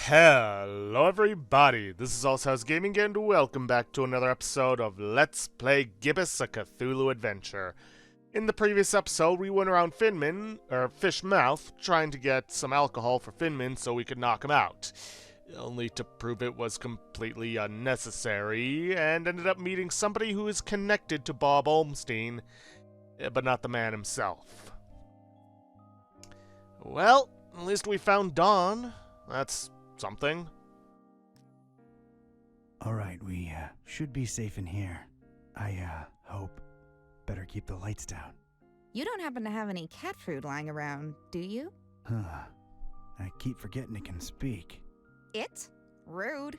Hello everybody, this is Allshouse Gaming and welcome back to another episode of Let's Play Gibbous, a Cthulhu adventure. In the previous episode, we went around Fish Mouth, trying to get some alcohol for Finman so we could knock him out. Only to prove it was completely unnecessary, and ended up meeting somebody who is connected to Bob Olmstein, but not the man himself. Well, at least we found Dawn. That's something. Alright, we should be safe in here. I hope. Better keep the lights down. You don't happen to have any cat food lying around, do you? I keep forgetting it can speak. It? Rude.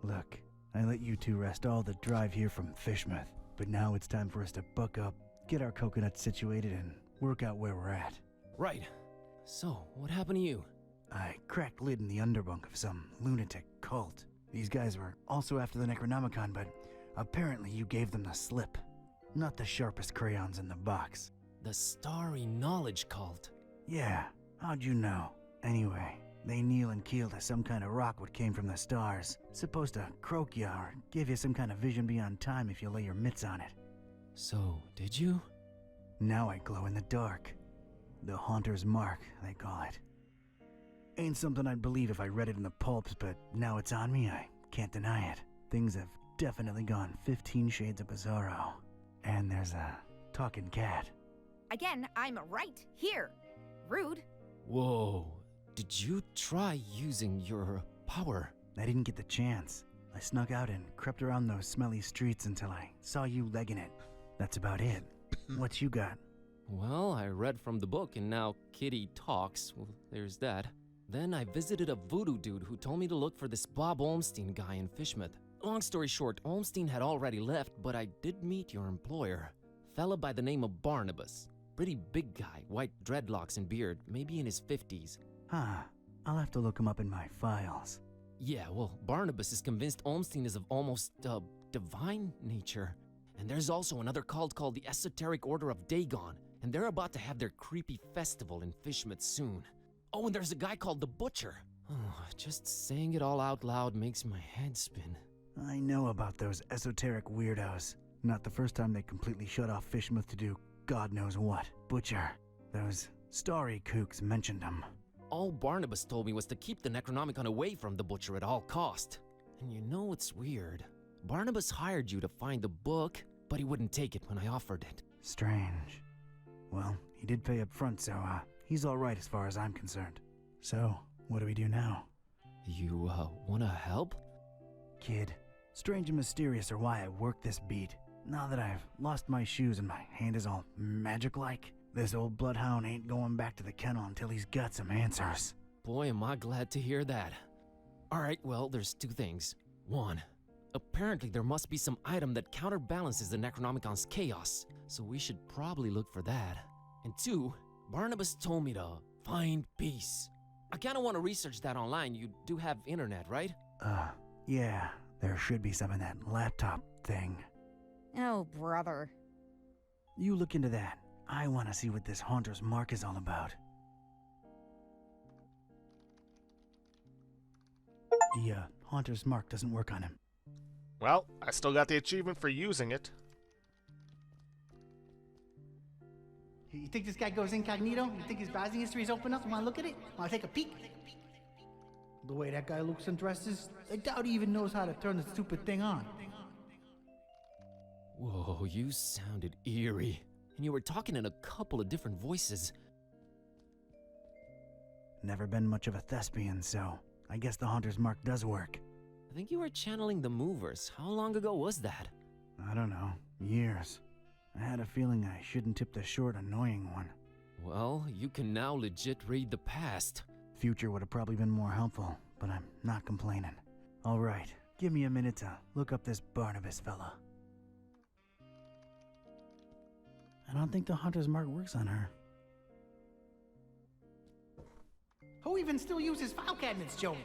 Look, I let you two rest all the drive here from Fishmouth, but now it's time for us to buck up, get our coconuts situated, and work out where we're at. Right. So, what happened to you? I cracked lid in the underbunk of some lunatic cult. These guys were also after the Necronomicon, but apparently you gave them the slip. Not the sharpest crayons in the box. The Starry Knowledge Cult. Yeah, how'd you know? Anyway, they kneel and keel to some kind of rock what came from the stars. Supposed to croak ya or give you some kind of vision beyond time if you lay your mitts on it. So, did you? Now I glow in the dark. The Haunter's Mark, they call it. Ain't something I'd believe if I read it in the pulps, but now it's on me, I can't deny it. Things have definitely gone 15 shades of bizarro. And there's a talking cat. Again, I'm right here. Rude. Whoa. Did you try using your power? I didn't get the chance. I snuck out and crept around those smelly streets until I saw you legging it. That's about it. What you got? Well, I read from the book and now Kitty talks. Well, there's that. Then I visited a voodoo dude who told me to look for this Bob Olmstein guy in Fishmouth. Long story short, Olmstein had already left, but I did meet your employer. Fella by the name of Barnabas. Pretty big guy, white dreadlocks and beard, maybe in his 50s. Huh. I'll have to look him up in my files. Yeah, well, Barnabas is convinced Olmstein is of almost, divine nature. And there's also another cult called the Esoteric Order of Dagon, and they're about to have their creepy festival in Fishmouth soon. Oh, and there's a guy called the Butcher. Oh, just saying it all out loud makes my head spin. I know about those esoteric weirdos. Not the first time they completely shut off Fishmouth to do God knows what. Butcher. Those starry kooks mentioned him. All Barnabas told me was to keep the Necronomicon away from the Butcher at all cost. And you know what's weird? Barnabas hired you to find the book, but he wouldn't take it when I offered it. Strange. Well, he did pay up front, so, he's alright as far as I'm concerned. So, what do we do now? You, wanna help? Kid, strange and mysterious are why I work this beat. Now that I've lost my shoes and my hand is all magic-like, this old bloodhound ain't going back to the kennel until he's got some answers. Boy, am I glad to hear that. Alright, well, there's two things. One, apparently there must be some item that counterbalances the Necronomicon's chaos, so we should probably look for that. And two, Barnabas told me to find peace. I kinda wanna research that online. You do have internet, right? Yeah, there should be some in that laptop thing. Oh, brother. You look into that. I wanna see what this Haunter's Mark is all about. The, Haunter's Mark doesn't work on him. Well, I still got the achievement for using it. You think this guy goes incognito? You think his browsing history is open up? You wanna look at it? Wanna take a peek? The way that guy looks and dresses, I doubt he even knows how to turn the stupid thing on. Whoa, you sounded eerie. And you were talking in a couple of different voices. Never been much of a thespian, so I guess the Haunter's Mark does work. I think you were channeling the movers. How long ago was that? I don't know. Years. I had a feeling I shouldn't tip the short, annoying one. Well, you can now legit read the past. Future would have probably been more helpful, but I'm not complaining. Alright, give me a minute to look up this Barnabas fella. I don't think the Haunter's Mark works on her. Who even still uses file cabinets, Joey?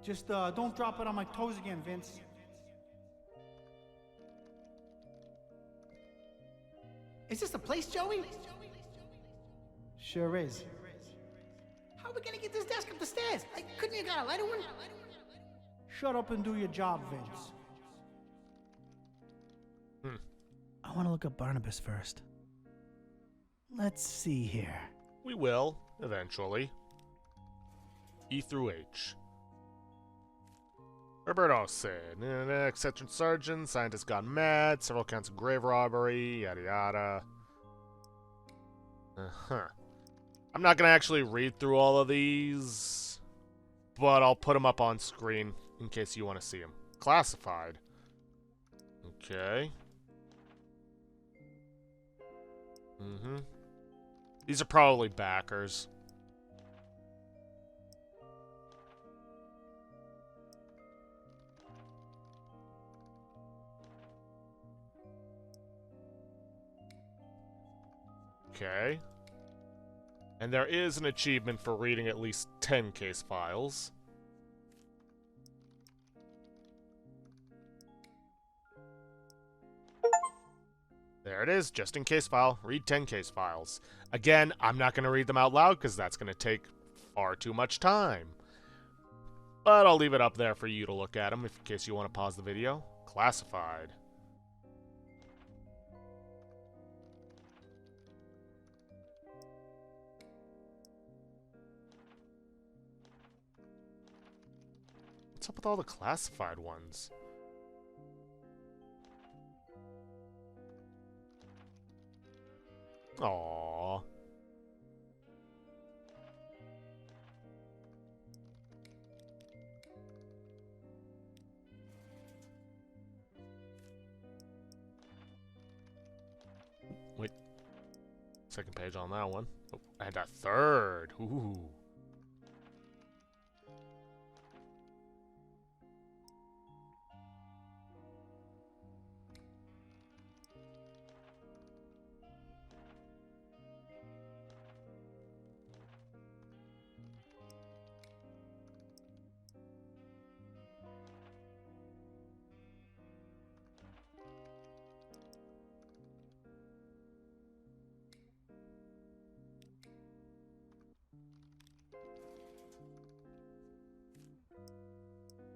Just, don't drop it on my toes again, Vince. Is this the place, Joey? Sure is. How are we gonna get this desk up the stairs? got a lighter one? Shut up and do your job, Vince. I want to look up Barnabas first. Let's see here. We will, eventually. E through H. Roberto said, eccentric surgeon, scientist gone mad, several counts of grave robbery, yada yada. I'm not going to actually read through all of these, but I'll put them up on screen in case you want to see them. Classified. Okay. These are probably backers. Okay. And there is an achievement for reading at least 10 case files. There it is, just in case file. Read 10 case files. Again, I'm not going to read them out loud because that's going to take far too much time. But I'll leave it up there for you to look at them in case you want to pause the video. Classified. What's up with all the classified ones? Aww. Wait. Second page on that one. Oh, I had that third. Ooh.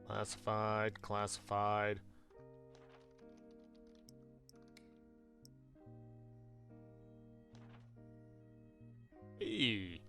Classified, classified. Hey.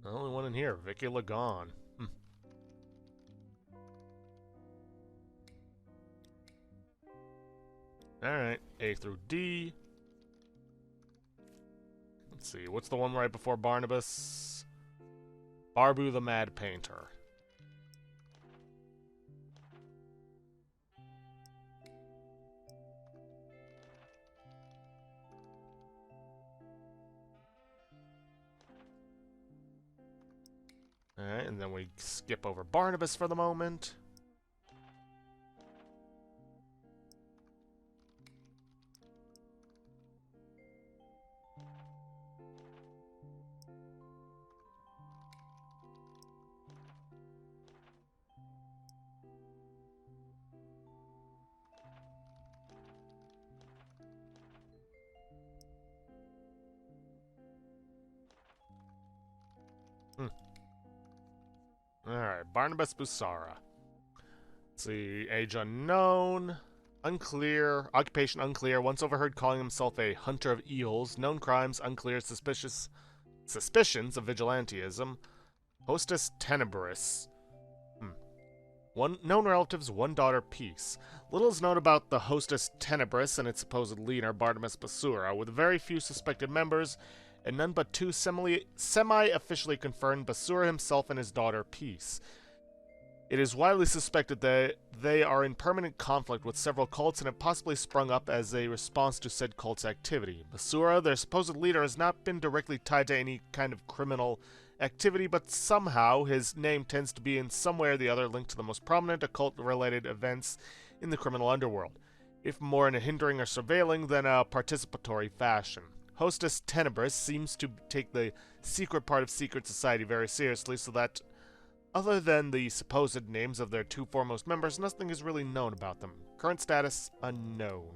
The only one in here, Vicky Lagon. Alright, A through D. Let's see, what's the one right before Barnabas? Barbu the Mad Painter. Alright, and then we skip over Barnabas for the moment. Alright, Barnabas Busara. Let's see, age unknown, unclear, occupation unclear, once overheard calling himself a hunter of eels, known crimes unclear, suspicions of vigilantism, hostess tenebris. One known relatives, one daughter, peace. Little is known about the hostess tenebris and its supposed leader, Barnabas Busura, with very few suspected members, and none but two semi-officially confirmed, Basura himself and his daughter, Peace. It is widely suspected that they are in permanent conflict with several cults and have possibly sprung up as a response to said cult's activity. Basura, their supposed leader, has not been directly tied to any kind of criminal activity, but somehow his name tends to be in some way or the other linked to the most prominent occult-related events in the criminal underworld. if more in a hindering or surveilling than a participatory fashion. Hostess Tenebris seems to take the secret part of secret society very seriously, so that, other than the supposed names of their two foremost members, nothing is really known about them. Current status, unknown.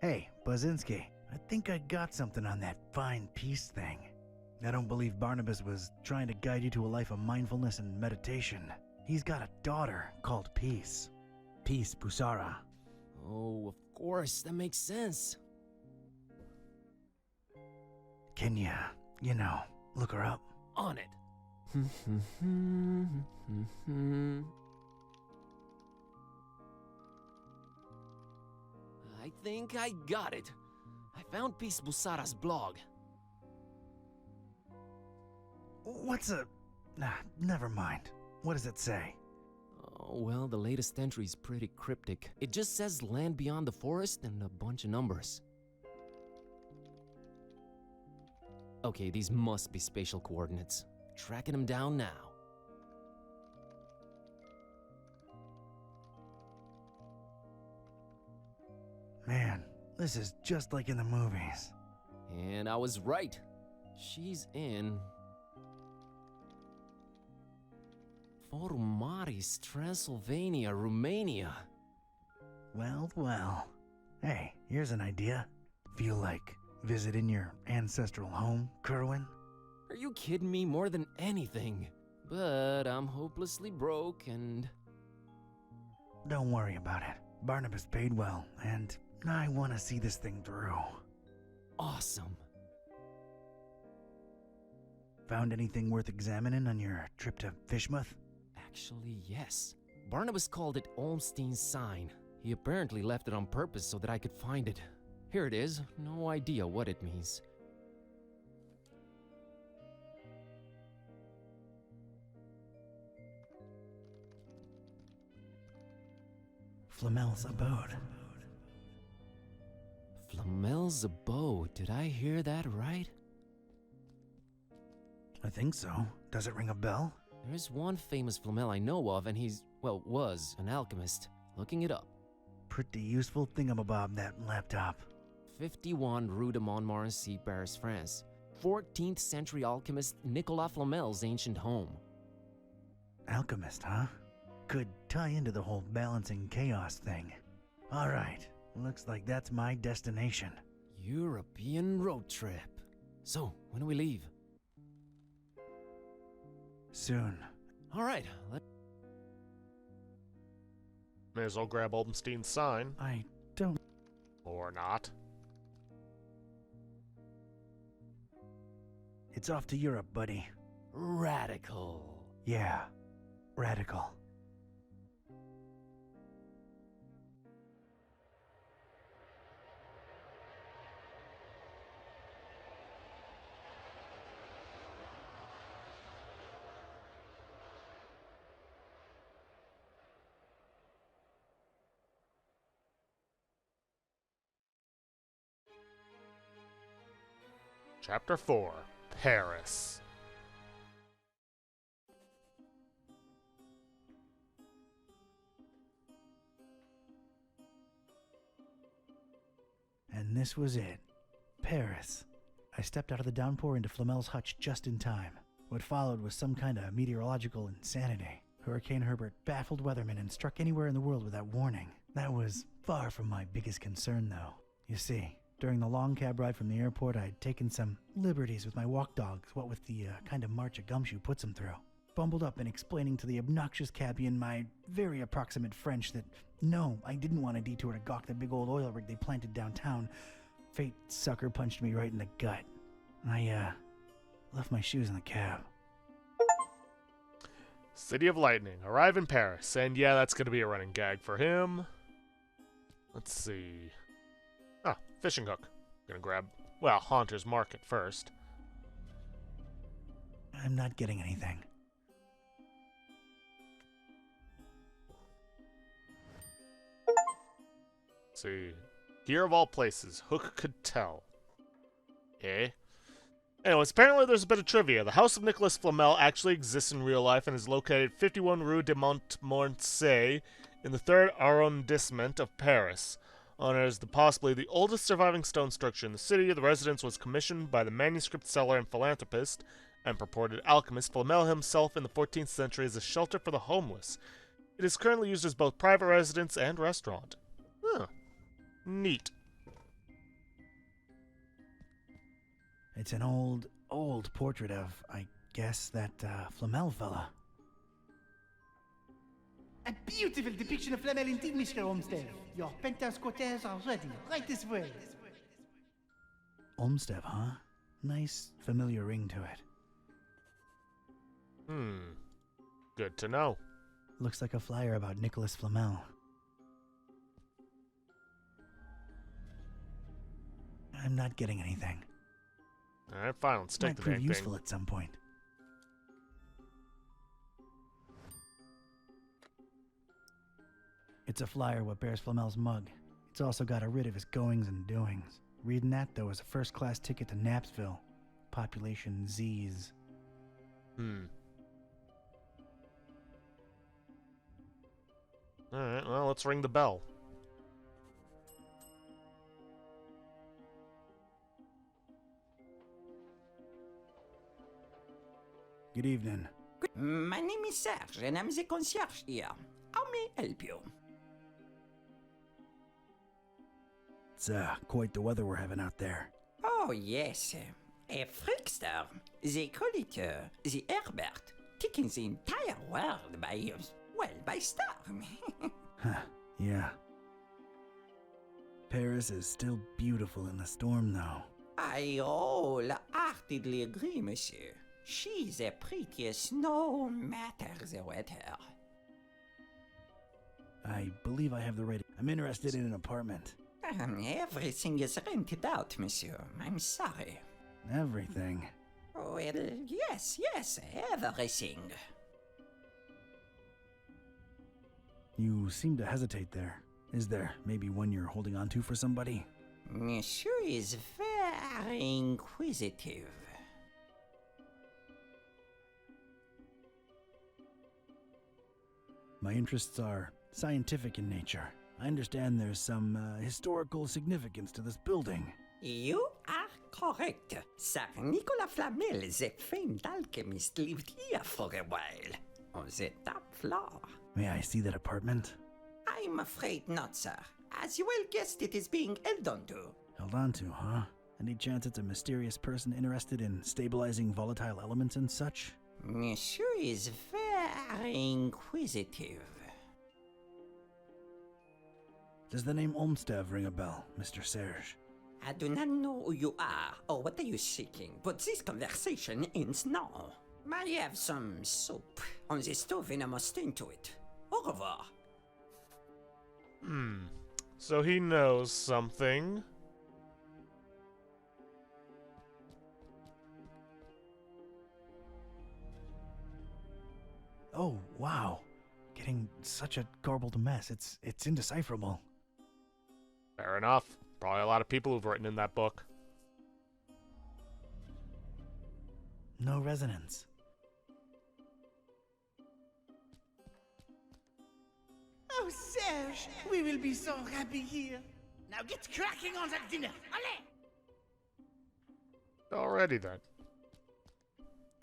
Hey, Bazinski, I think I got something on that fine peace thing. I don't believe Barnabas was trying to guide you to a life of mindfulness and meditation. He's got a daughter called Peace. Peace Busara. Oh, of course, that makes sense. Can you look her up? On it. I think I got it. I found Peace Busara's blog. What's a... never mind. What does it say? Oh, well, the latest entry's pretty cryptic. It just says land beyond the forest and a bunch of numbers. Okay, these must be spatial coordinates. Tracking them down now. Man, this is just like in the movies. And I was right. She's in Forumaris, Transylvania, Romania. Well, well. Hey, here's an idea. Feel like visiting your ancestral home, Kerwin? Are you kidding me? More than anything. But I'm hopelessly broke and... Don't worry about it. Barnabas paid well, and I want to see this thing through. Awesome. Found anything worth examining on your trip to Fishmouth? Actually, yes. Barnabas called it Olmstein's sign. He apparently left it on purpose so that I could find it. Here it is. No idea what it means. Flamel's abode. Flamel's abode. Did I hear that right? I think so. Does it ring a bell? There's one famous Flamel I know of, and he's, well, was an alchemist. Looking it up. Pretty useful thingamabob, that laptop. 51 Rue de Montmorency, Paris, France. 14th century alchemist Nicolas Flamel's ancient home. Alchemist, huh? Could tie into the whole balancing chaos thing. Alright, looks like that's my destination. European road trip. So, when do we leave? Soon. Alright, May as well grab Olmstein's sign. I don't... Or not. It's off to Europe, buddy. Radical. Yeah, radical. Chapter 4. Paris. And this was it. Paris. I stepped out of the downpour into Flamel's hutch just in time. What followed was some kind of meteorological insanity. Hurricane Herbert baffled weathermen and struck anywhere in the world without warning. That was far from my biggest concern, though. You see, during the long cab ride from the airport, I'd taken some liberties with my walk dogs, what with the kind of march a gumshoe puts them through. Bumbled up and explaining to the obnoxious cabbie in my very approximate French that no, I didn't want a detour to gawk the big old oil rig they planted downtown. Fate sucker punched me right in the gut. I left my shoes in the cab. City of Lightning. Arrive in Paris. And yeah, that's going to be a running gag for him. Let's see. Ah, fishing hook. Gonna grab, well, Haunter's Market first. I'm not getting anything. Let's see. Here of all places, Hook could tell. Eh? Anyways, apparently there's a bit of trivia. The House of Nicolas Flamel actually exists in real life and is located 51 Rue de Montmorency in the 3rd arrondissement of Paris. Honors possibly the oldest surviving stone structure in the city. The residence was commissioned by the manuscript seller and philanthropist and purported alchemist Flamel himself in the 14th century as a shelter for the homeless. It is currently used as both private residence and restaurant. Huh. Neat. It's an old portrait of, I guess, that Flamel fella. A beautiful depiction of Flamel indeed, Mr. Olmsted. Your penthouse quarters are ready, right this way. Olmsted, huh? Nice, familiar ring to it. Good to know. Looks like a flyer about Nicolas Flamel. I'm not getting anything. Alright, fine, let's take Might the prove dang useful thing. at some point. It's a flyer what bears Flamel's mug. It's also got a writ of his goings and doings. Reading that, though, is a first-class ticket to Knapsville. Population Z's. Alright, well, let's ring the bell. Good evening. My name is Serge, and I'm the concierge here. How may I help you? It's quite the weather we're having out there. Oh, yes. A freakster. They call it the Herbert, taking the entire world by storm. Huh, yeah. Paris is still beautiful in the storm, though. I wholeheartedly agree, monsieur. She's the prettiest no matter the weather. I believe I have the right... I'm interested in an apartment. Everything is rented out, monsieur. I'm sorry. Everything. Well, yes, everything. You seem to hesitate there. Is there maybe one you're holding on to for somebody? Monsieur is very inquisitive. My interests are scientific in nature. I understand there's some historical significance to this building. You are correct. Sir Nicolas Flamel, the famed alchemist, lived here for a while. On the top floor. May I see that apartment? I'm afraid not, sir. As you well guessed, it is being held onto. Held on to, huh? Any chance it's a mysterious person interested in stabilizing volatile elements and such? Monsieur is very inquisitive. Does the name Olmsted ring a bell, Mr. Serge? I do not know who you are or what are you seeking, but this conversation ends now. I have some soup on the stove and I must tend to it. Au revoir. So he knows something. Oh, wow. Getting such a garbled mess. It's indecipherable. Fair enough. Probably a lot of people who've written in that book. No resonance. Oh, Serge, we will be so happy here. Now get cracking on that dinner. Allez! Alrighty then.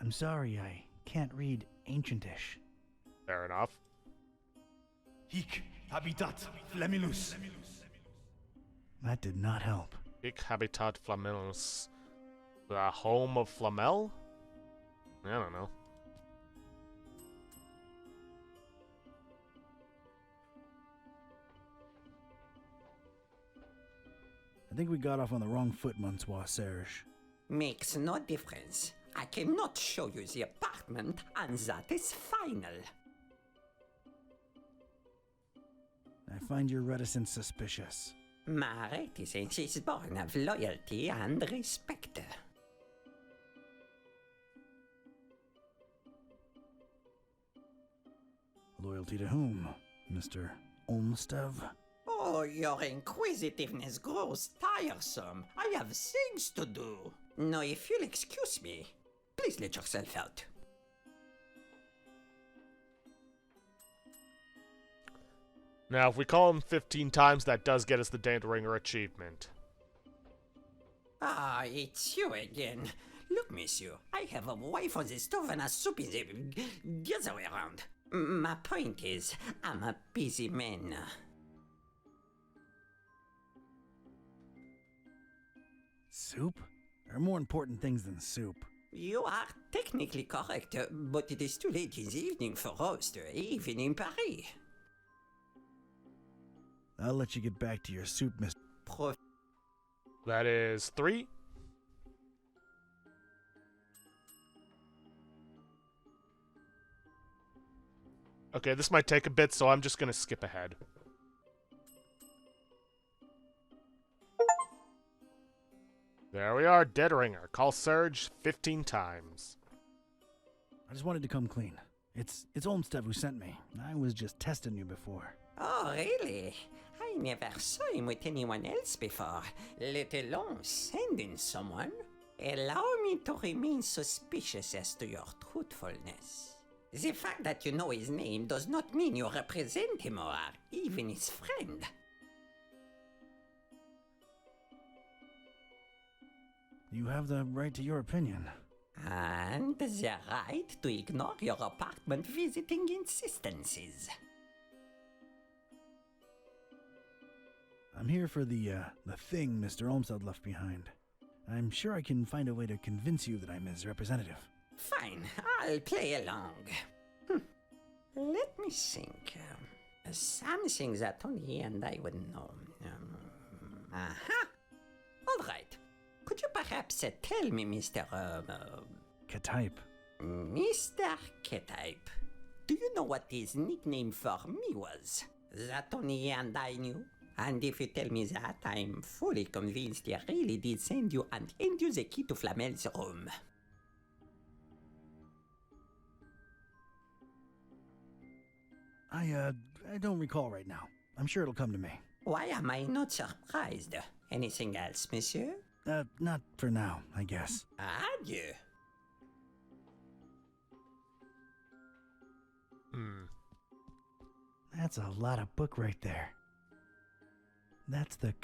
I'm sorry, I can't read Ancientish. Fair enough. Hic habitat flamilus. That did not help. Hic habitat Flamelus. The home of Flamel? I don't know. I think we got off on the wrong foot, Monsieur Serge. Makes no difference. I cannot show you the apartment, and that is final. I find your reticence suspicious. My reticence is born of loyalty and respect. Loyalty to whom, Mr. Olmsted? Oh, your inquisitiveness grows tiresome. I have things to do. No, if you'll excuse me, please let yourself out. Now, if we call him 15 times, that does get us the Danderinger achievement. Ah, it's you again. Look, monsieur, I have a wife on the stove and a soup in the other way around. My point is, I'm a busy man. Soup? There are more important things than soup. You are technically correct, but it is too late in the evening for roast, even in Paris. I'll let you get back to your soup, Mr. That is 3. Okay, this might take a bit, so I'm just gonna skip ahead. There we are, Deadringer. Call Surge 15 times. I just wanted to come clean. It's Olmsted who sent me. I was just testing you before. Oh, really? I never saw him with anyone else before, let alone sending someone. Allow me to remain suspicious as to your truthfulness. The fact that you know his name does not mean you represent him or are even his friend. You have the right to your opinion. And the right to ignore your apartment visiting insistences. I'm here for the thing Mr. Olmsted left behind. I'm sure I can find a way to convince you that I'm his representative. Fine, I'll play along. Let me think. Something that only he and I would know. Aha! All right. Could you perhaps tell me, Mr. K-type. Mr. K-type, do you know what his nickname for me was? That only he and I knew? And if you tell me that, I'm fully convinced he really did send you and hand you the key to Flamel's room. I don't recall right now. I'm sure it'll come to me. Why am I not surprised? Anything else, monsieur? Not for now, I guess. Adieu. That's a lot of book right there. That's the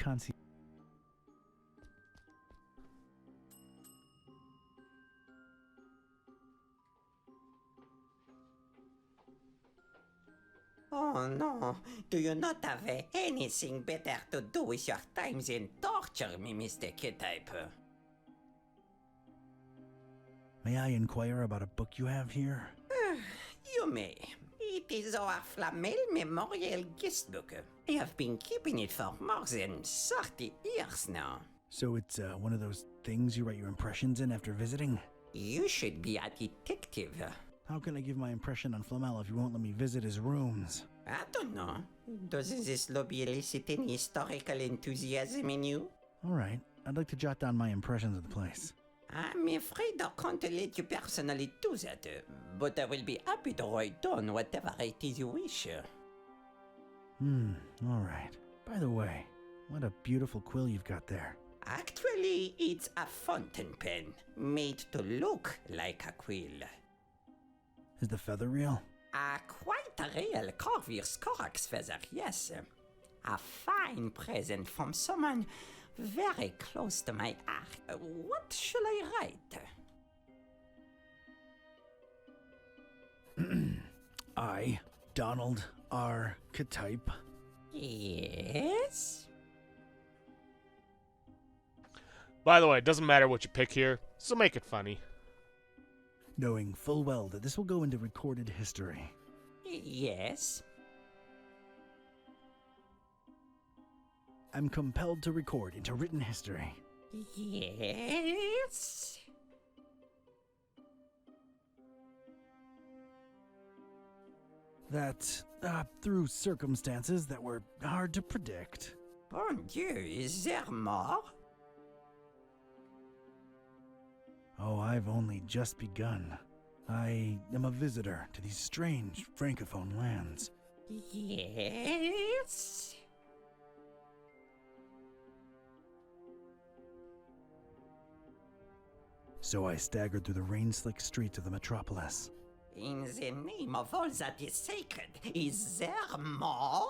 Oh no, do you not have anything better to do with your time than torture me, Mr. K-type? May I inquire about a book you have here? You may. It is our Flamel Memorial Guest Book. I have been keeping it for more than 30 years now. So it's one of those things you write your impressions in after visiting? You should be a detective. How can I give my impression on Flamel if you won't let me visit his rooms? I don't know. Does this lobby elicit any historical enthusiasm in you? Alright, I'd like to jot down my impressions of the place. I'm afraid I can't let you personally do that, but I will be happy to write down whatever it is you wish. Alright. By the way, what a beautiful quill you've got there. Actually, it's a fountain pen, made to look like a quill. Is the feather real? Quite a real Corvus Corax feather, yes. A fine present from someone very close to my heart. What shall I write? I, Donald R. K-type. Yes? By the way, it doesn't matter what you pick here, so make it funny. Knowing full well that this will go into recorded history. Yes? I'm compelled to record into written history. Yes? That, through circumstances that were hard to predict. Bon Dieu, is there more? Oh, I've only just begun. I am a visitor to these strange francophone lands. Yes? So I staggered through the rain-slick streets of the metropolis. In the name of all that is sacred, is there more?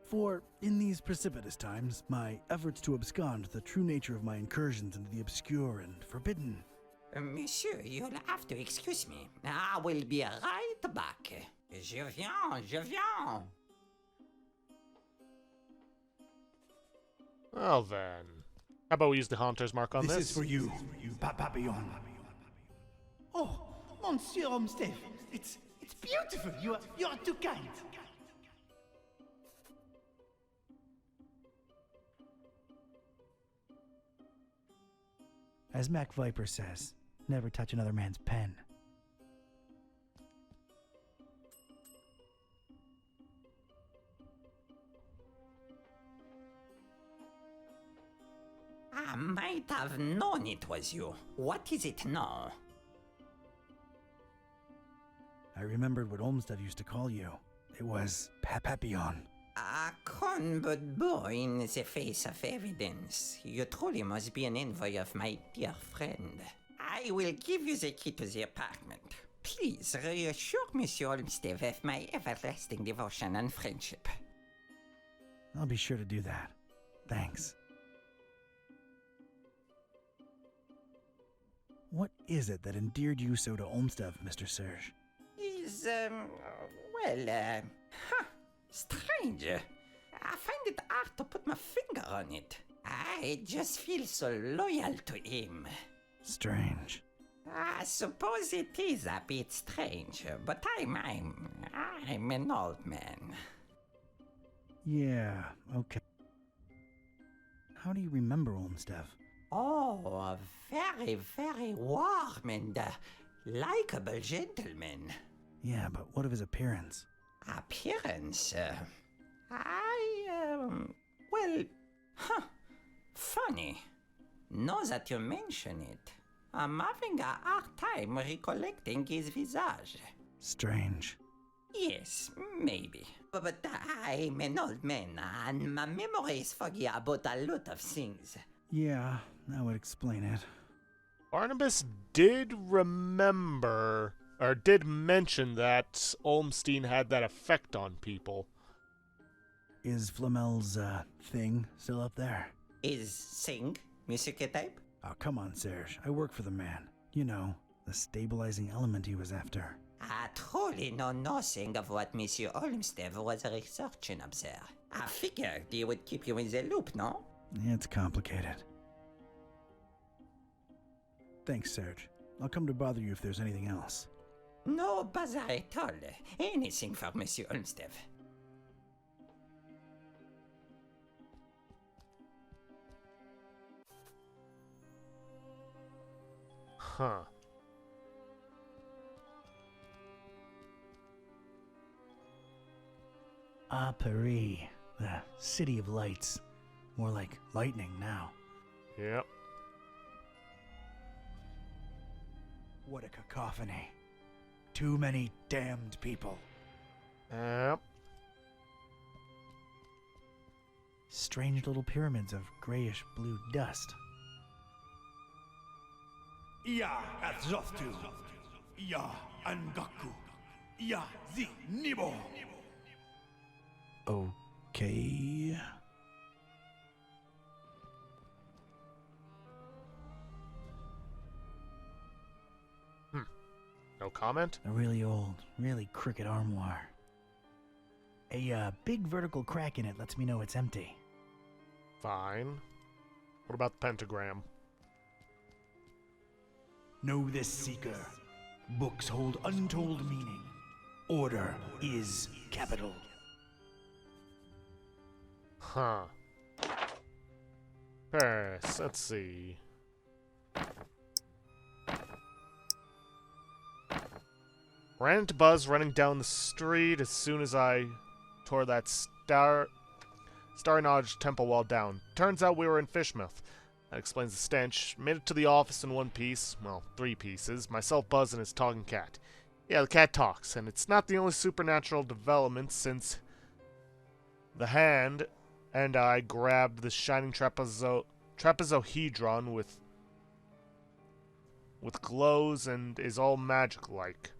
For, in these precipitous times, my efforts to abscond the true nature of my incursions into the obscure and forbidden. Monsieur, you'll have to excuse me. I will be right back. Je viens, je viens. Well then. How about we use the Haunter's Mark on this? This is for you, Papillon. Oh, Monsieur Olmsted, it's beautiful. You are too kind. As Mac Viper says, never touch another man's pen. I might have known it was you. What is it now? I remembered what Olmsted used to call you. It was Papillon. A con but boy in the face of evidence. You truly must be an envoy of my dear friend. I will give you the key to the apartment. Please reassure Monsieur Olmsted of my everlasting devotion and friendship. I'll be sure to do that. Thanks. What is it that endeared you so to Olmsted, Mr. Serge? He's, strange. I find it hard to put my finger on it. I just feel so loyal to him. Strange. I suppose it is a bit strange, but I'm an old man. Yeah, okay. How do you remember Olmsted? Oh, a very, very warm and likable gentleman. Yeah, but what of his appearance? Appearance? Funny. Now that you mention it, I'm having a hard time recollecting his visage. Strange. Yes, maybe. But I'm an old man, and my memory is foggy about a lot of things. Yeah, that would explain it. Barnabas did remember, or did mention that Olmstein had that effect on people. Is Flamel's, thing still up there? Is sing music type? Oh, come on, Serge. I work for the man. You know, the stabilizing element he was after. I truly know nothing of what Monsieur Olmsted was researching up there. I figured he would keep you in the loop, no? It's complicated. Thanks, Serge. I'll come to bother you if there's anything else. No bother at all. Anything for Monsieur Olmsted. Huh. Paris, the city of lights. More like lightning now. Yep. What a cacophony. Too many damned people. Yep. Strange little pyramids of grayish blue dust. Ia Azoftu, Ia Angaku, Ia Zi Nibo. Okay. No comment? A really old, really crooked armoire. A big vertical crack in it lets me know it's empty. Fine. What about the pentagram? Know this, Seeker. Books hold untold meaning. Order is capital. Huh. Paris, let's see. Ran into Buzz running down the street as soon as I tore that Starry Nodge temple wall down. Turns out we were in Fishmouth. That explains the stench. Made it to the office in one piece. Well, 3 pieces. Myself, Buzz, and his talking cat. Yeah, the cat talks, and it's not the only supernatural development since the hand and I grabbed the shining trapezohedron with glows and is all magic-like.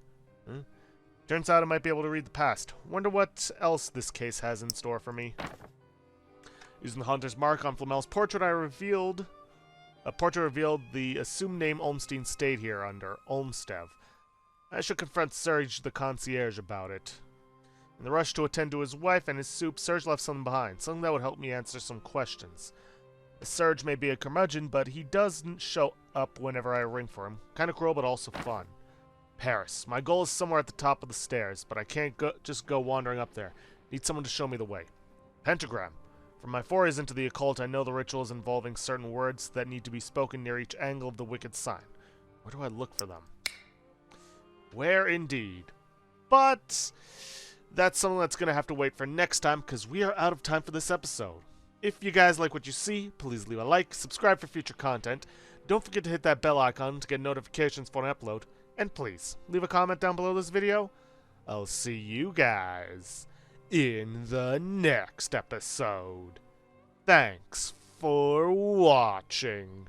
Turns out I might be able to read the past. Wonder what else this case has in store for me. Using the Hunter's mark on Flamel's portrait, a portrait revealed the assumed name Olmstein stayed here under, Olmstev. I should confront Serge the concierge about it. In the rush to attend to his wife and his soup, Serge left something behind, something that would help me answer some questions. Serge may be a curmudgeon, but he doesn't show up whenever I ring for him. Kinda cruel, but also fun. Paris. My goal is somewhere at the top of the stairs, but I can't just go wandering up there. Need someone to show me the way. Pentagram. From my forays into the occult, I know the rituals involving certain words that need to be spoken near each angle of the wicked sign. Where do I look for them? Where indeed? But that's something that's going to have to wait for next time, because we are out of time for this episode. If you guys like what you see, please leave a like, subscribe for future content. Don't forget to hit that bell icon to get notifications for an upload. And please, leave a comment down below this video. I'll see you guys in the next episode. Thanks for watching.